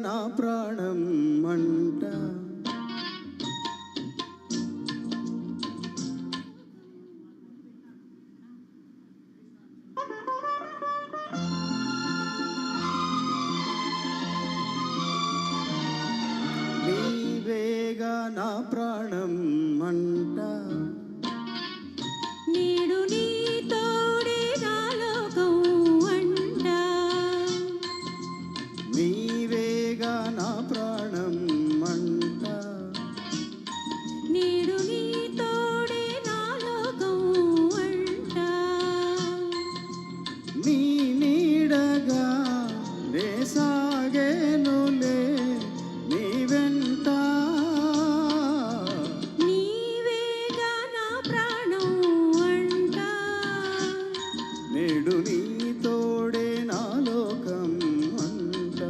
నా ప్రాణం అంట నీవేగా నా ప్రాణం అంట నేడు నీ తోడే నా లోకం అంట నీవేగా నా ప్రాణం అంట నేడు నీ తోడే నా లోకం అంట నీ నీడగా నే సాగేనులే నీ వెంట నీవేగా నా ప్రాణం అంట నేడు నీ తోడే నా లోకం అంట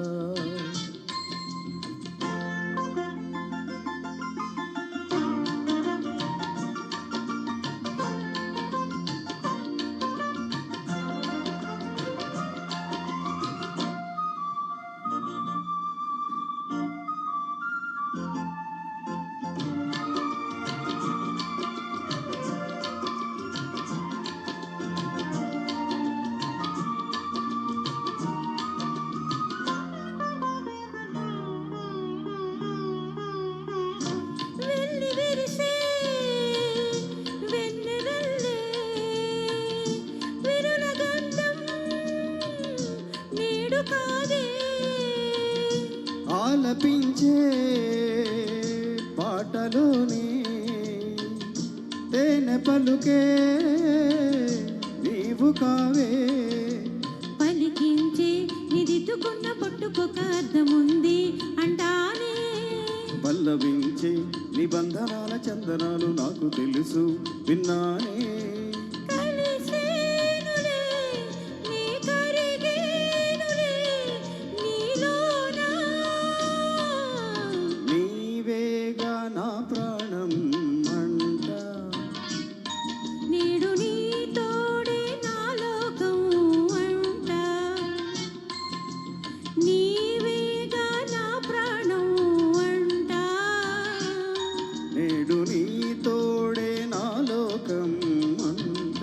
వెల్లి విరిసే వెన్నెలల్లే విరుల గంధం నేడు కాదే ఆలపించే పాటలోని తేనె పలుకే నీవు కావే పలికించే నిదిద్దుకున్న పొట్టుకొక అర్థముంది అంటానే పల్లవించే నిబంధనాల చందనాలు నాకు తెలుసు విన్నానే కలిసేనులే నీ కరిగేనులే నీలోనా నీవేగా నా ప్రాణం అంట నేడు నీ తోడే నా లోకం అంట నీవేగా నా ప్రాణం అంట నేడు నీ తోడే నా లోకం అంట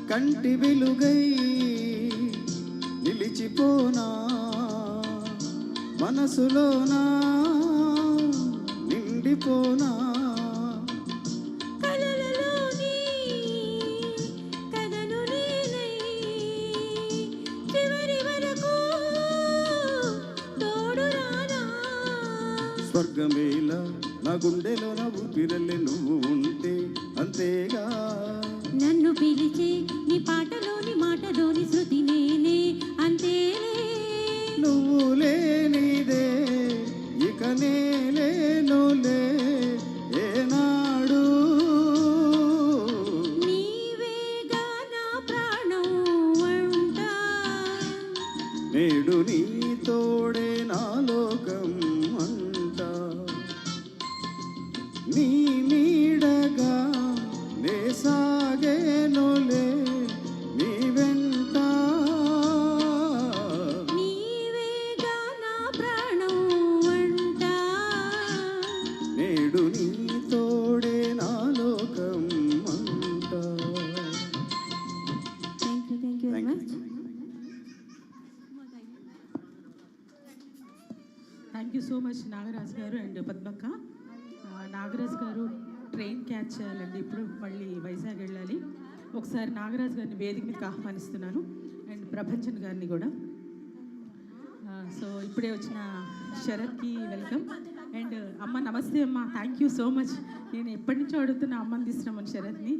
కంటి వెలుగై నిలిచిపోనా మనసులోనా నిండిపోనా కలలలోని కథను నేనై చివరి వరకు తోడు రానా స్వర్గమేళ నా గుండెలోన ఊపిరల్లే నువ్వు ఉంటే అంతేగా నన్ను పిలిచి నీ పాటలోని మాటలోని శృతి నేనే అంతేనే నువ్వు లేనిదే ఇక నేలేనులే ఏనాడు నీవేగా నా ప్రాణం అంట నేడు నీ తోడే నా లోకం అంట నీ నీడగా నే సాగేనులే నీ వెంట నీవేగా నా ప్రాణం అంట నేడు నీ తోడే నా లోకం అంట thank you very much thank you so much Nagaraj గారు అండ్ పద్మక్క. నాగరాజ్ గారు ట్రైన్ క్యాచ్ చేయాలండి, ఇప్పుడు మళ్ళీ వైజాగ్ వెళ్ళాలి. ఒకసారి నాగరాజ్ గారిని వేదిక మీదకి ఆహ్వానిస్తున్నాను అండ్ ప్రభంజన్ గారిని కూడా. సో ఇప్పుడే వచ్చిన శరత్కి వెల్కమ్ అండ్ అమ్మ నమస్తే అమ్మ, థ్యాంక్ యూ సో మచ్. నేను ఎప్పటి నుంచో అడుగుతున్న అమ్మని తీసుకున్నామని శరత్ని.